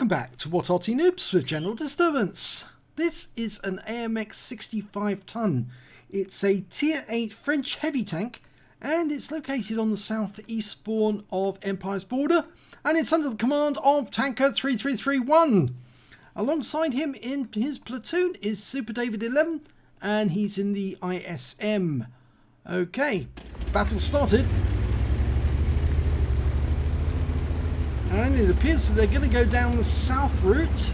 Welcome back to What Arty Noobs with General Disturbance. This is an AMX 65 ton. It's a tier 8 French heavy tank and it's located on the southeast spawn of Empire's border and it's under the command of Tanker 3331. Alongside him in his platoon is Super David 11 and he's in the ISM. Okay, battle started. And it appears that they're going to go down the south route.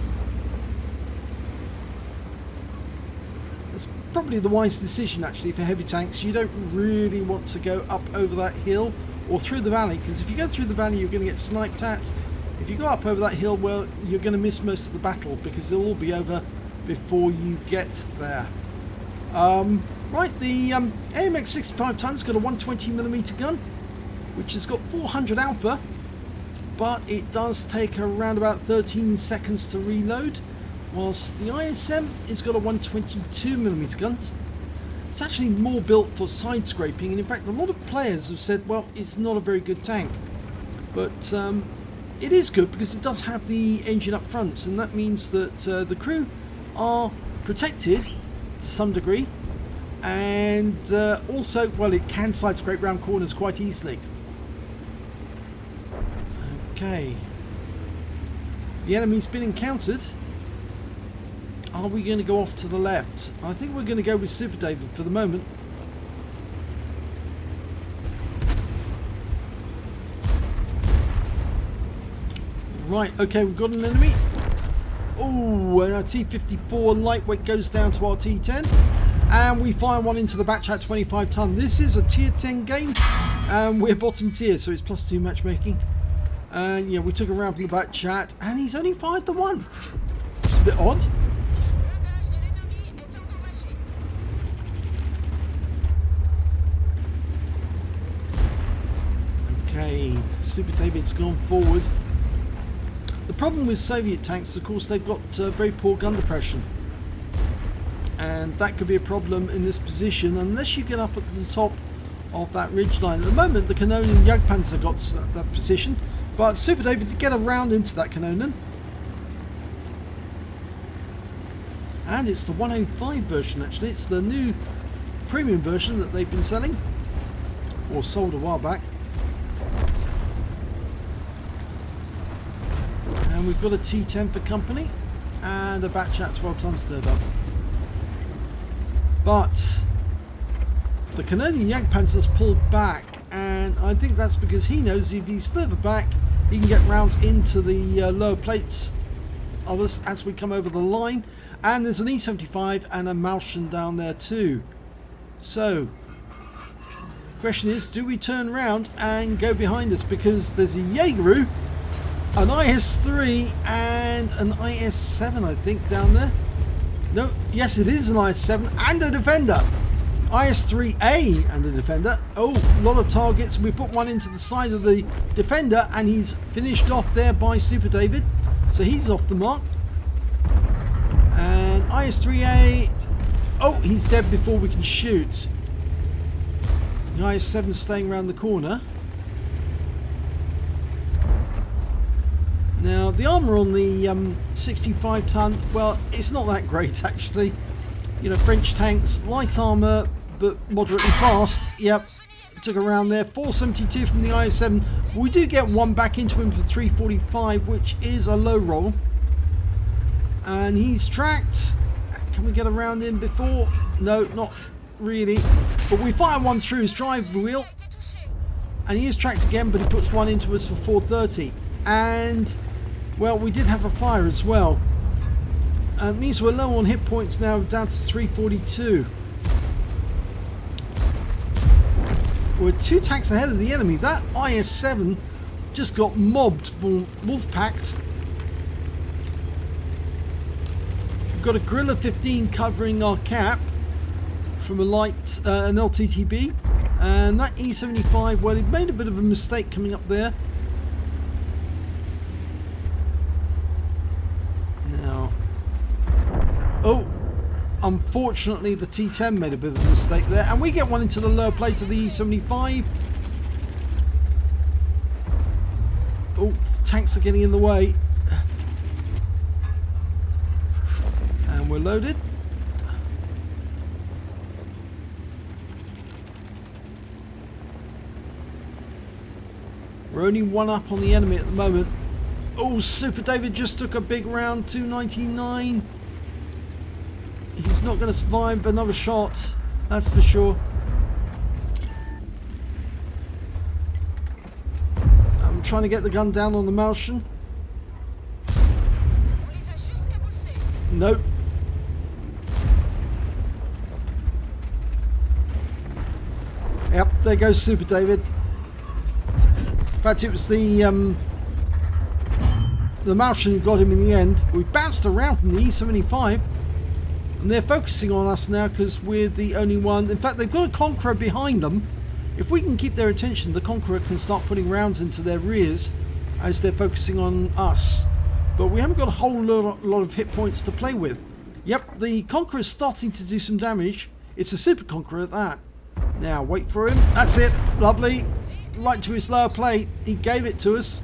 It's probably the wise decision actually for heavy tanks. You don't really want to go up over that hill or through the valley, because if you go through the valley you're going to get sniped at. If you go up over that hill, well, you're going to miss most of the battle because it'll all be over before you get there. Right, the AMX 65 ton's got a 120mm gun, which has got 400 alpha. But it does take around about 13 seconds to reload, whilst the ISM has got a 122mm gun. It's actually more built for side scraping, and in fact a lot of players have said, well, it's not a very good tank. But it is good because it does have the engine up front, and that means that the crew are protected to some degree, and also, well, it can side scrape round corners quite easily. Okay, the enemy's been encountered. Are we going to go off to the left? I think we're going to go with Super David for the moment. Right, okay, we've got an enemy. Oh, and our T-54 lightweight goes down to our T-10. And we fire one into the batch at 25 ton. This is a tier 10 game. And we're bottom tier, so it's +2 matchmaking. And yeah, we took a round from the back chat, and he's only fired the one. It's a bit odd. Okay, Super David's gone forward. The problem with Soviet tanks, of course, they've got very poor gun depression. And that could be a problem in this position unless you get up at the top of that ridgeline. At the moment, the Canonian Jagdpanzer got that position. But Super David to get around into that Canonian. And it's the 105 version actually. It's the new premium version that they've been selling. Or sold a while back. And we've got a T10 for company. And a batch at 12 tons stirred up. But the Canonian Jagdpanzer's pulled back. And I think that's because he knows if he's further back, he can get rounds into the lower plates of us as we come over the line. And there's an E75 and a Malchen down there too. So, question is, do we turn around and go behind us? Because there's a Jaegeru, an IS-3 and an IS-7 I think down there. No, yes it is an IS-7 and a Defender. IS-3A and the Defender. Oh, a lot of targets. We put one into the side of the Defender and he's finished off there by Super David. So he's off the mark. And IS-3A. Oh, he's dead before we can shoot. The IS-7's staying around the corner. Now, the armour on the 65 ton, well, it's not that great actually. You know, French tanks, light armour, but moderately fast. Yep, took around there. 472 from the IS-7. We do get one back into him for 345, which is a low roll. And he's tracked. Can we get around him before? No, not really. But we fire one through his drive wheel. And he is tracked again, but he puts one into us for 430. And, well, we did have a fire as well. It means we're low on hit points now, down to 342. We're 2 tanks ahead of the enemy. That IS-7 just got mobbed, wolf-packed. We've got a Gorilla 15 covering our cap from a light, an LTTB. And that E75, well, it made a bit of a mistake coming up there. Now, oh, unfortunately the T10 made a bit of a mistake there, and we get one into the lower plate of the E75. Oh, tanks are getting in the way. we're loaded. We're only one up on the enemy at the moment. Oh, Super David just took a big round, 299. He's not going to survive another shot, that's for sure. I'm trying to get the gun down on the Martian. Nope. Yep, there goes Super David. In fact, it was the Martian who got him in the end. We bounced around from the E75, and they're focusing on us now because we're the only one. In fact, they've got a Conqueror behind them. If we can keep their attention, the Conqueror can start putting rounds into their rears as they're focusing on us. But we haven't got a whole lot of hit points to play with. Yep, the Conqueror is starting to do some damage. It's a Super Conqueror at that. Now, wait for him. That's it. Lovely. Right to his lower plate. He gave it to us.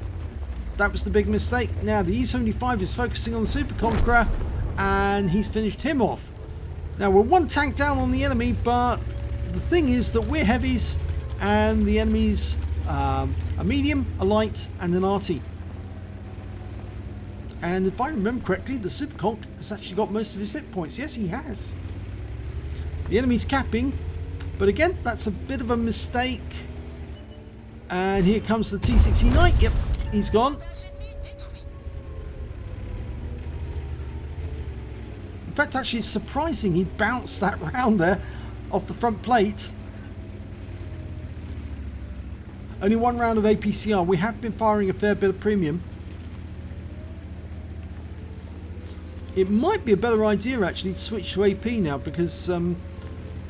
That was the big mistake. Now, the E75 is focusing on the Super Conqueror, and he's finished him off. Now, we're one tank down on the enemy, but the thing is that we're heavies, and the enemy's a medium, a light, and an Arty. And if I remember correctly, the Super Conk has actually got most of his hit points. Yes, he has. The enemy's capping, but again, that's a bit of a mistake. And here comes the T69. Yep, he's gone. In fact, actually, it's surprising he bounced that round there off the front plate. Only one round of APCR. We have been firing a fair bit of premium. It might be a better idea, actually, to switch to AP now, because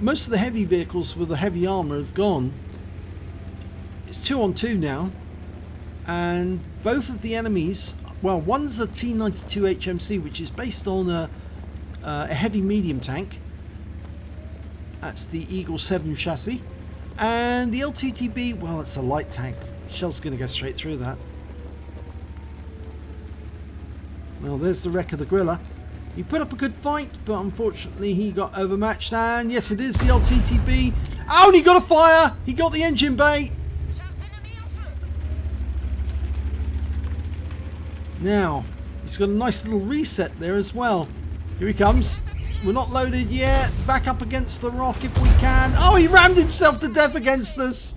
most of the heavy vehicles with the heavy armor have gone. It's 2 on 2 now, and both of the enemies, well, one's a T92 HMC, which is based on a heavy medium tank. That's the Eagle 7 chassis. And the LTTB, well, it's a light tank. Shell's going to go straight through that. Well, there's the wreck of the Griller. He put up a good fight, but unfortunately he got overmatched. And yes, it is the LTTB. Oh, and he got a fire! He got the engine bay! Now, he's got a nice little reset there as well. Here he comes. We're not loaded yet. Back up against the rock if we can. Oh, he rammed himself to death against us.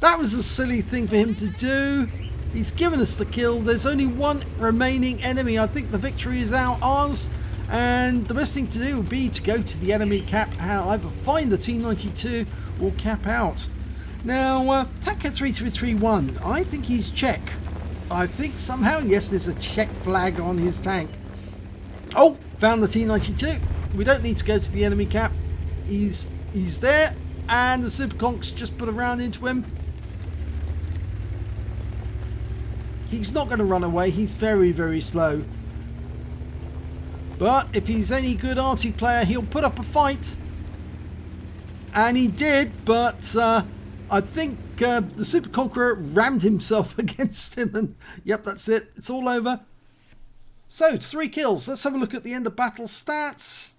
That was a silly thing for him to do. He's given us the kill. There's only one remaining enemy. I think the victory is now ours. And the best thing to do would be to go to the enemy cap. Either find the T92 or cap out. Now, Tanker 3331, I think he's Czech. I think somehow, yes, there's a Czech flag on his tank. Oh, found the T92. We don't need to go to the enemy cap. He's there, and the Super Conks just put a round into him. He's not going to run away. He's very, very slow. But if he's any good Arty player, he'll put up a fight. And he did, but I think the Super Conqueror rammed himself against him, and yep, that's it. It's all over. So, 3 kills. Let's have a look at the end of battle stats.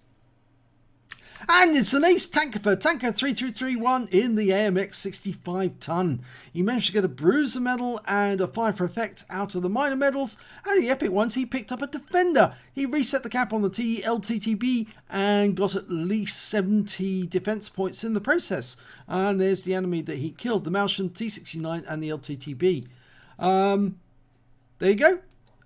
And it's an ace tanker for Tanker 3331 in the AMX 65 ton. He managed to get a Bruiser medal and a 5 for effect out of the minor medals. And the epic ones, he picked up a Defender. He reset the cap on the LTTB and got at least 70 defense points in the process. And there's the enemy that he killed, the Martian T69 and the LTTB. There you go.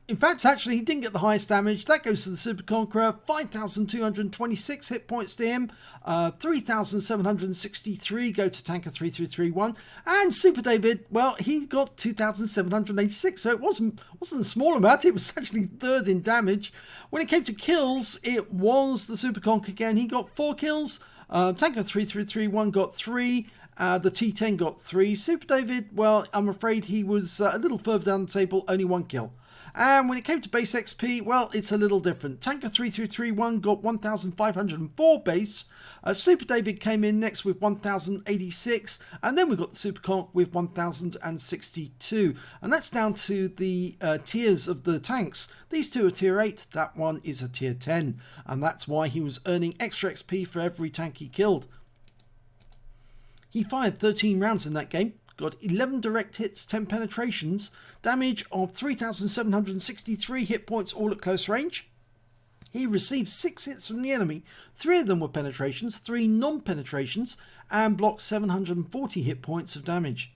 In fact, actually, he didn't get the highest damage. That goes to the Super Conqueror. 5,226 hit points to him. 3,763 go to Tanker 3331. And Super David, well, he got 2,786. So it wasn't a small amount. It was actually third in damage. When it came to kills, it was the Super Conk again. He got 4 kills. Tanker 3331 got 3. The T10 got 3. Super David, well, I'm afraid he was a little further down the table, only 1 kill. And when it came to base XP, well, it's a little different. Tanker 3331 got 1,504 base. Super David came in next with 1,086. And then we got the Super Conk with 1,062. And that's down to the tiers of the tanks. These two are tier 8. That one is a tier 10. And that's why he was earning extra XP for every tank he killed. He fired 13 rounds in that game. Got 11 direct hits, 10 penetrations, damage of 3,763 hit points all at close range. He received 6 hits from the enemy, 3 of them were penetrations, 3 non-penetrations, and blocked 740 hit points of damage.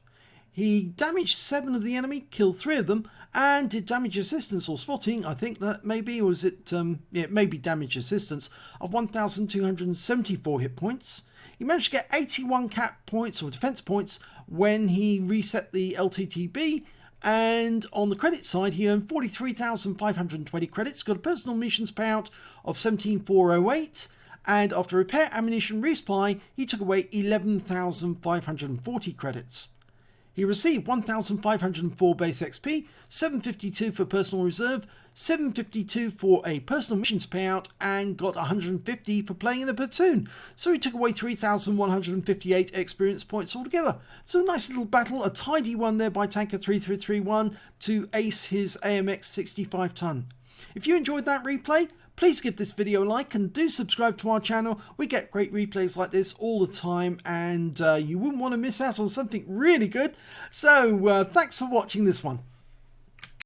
He damaged 7 of the enemy, killed 3 of them, and did damage assistance or spotting, I think that maybe, or was it, it may be damage assistance, of 1,274 hit points. He managed to get 81 cap points or defense points when he reset the LTTB, and on the credit side he earned 43,520 credits, got a personal missions payout of 17,408, and after repair, ammunition, resupply, he took away 11,540 credits. He received 1,504 base XP, 752 for personal reserve, 752 for a personal missions payout, and got 150 for playing in a platoon. So he took away 3,158 experience points altogether. So a nice little battle, a tidy one there by Tanker 3331 to ace his AMX 65 ton. If you enjoyed that replay, please give this video a like and do subscribe to our channel. We get great replays like this all the time, and you wouldn't want to miss out on something really good. So thanks for watching this one.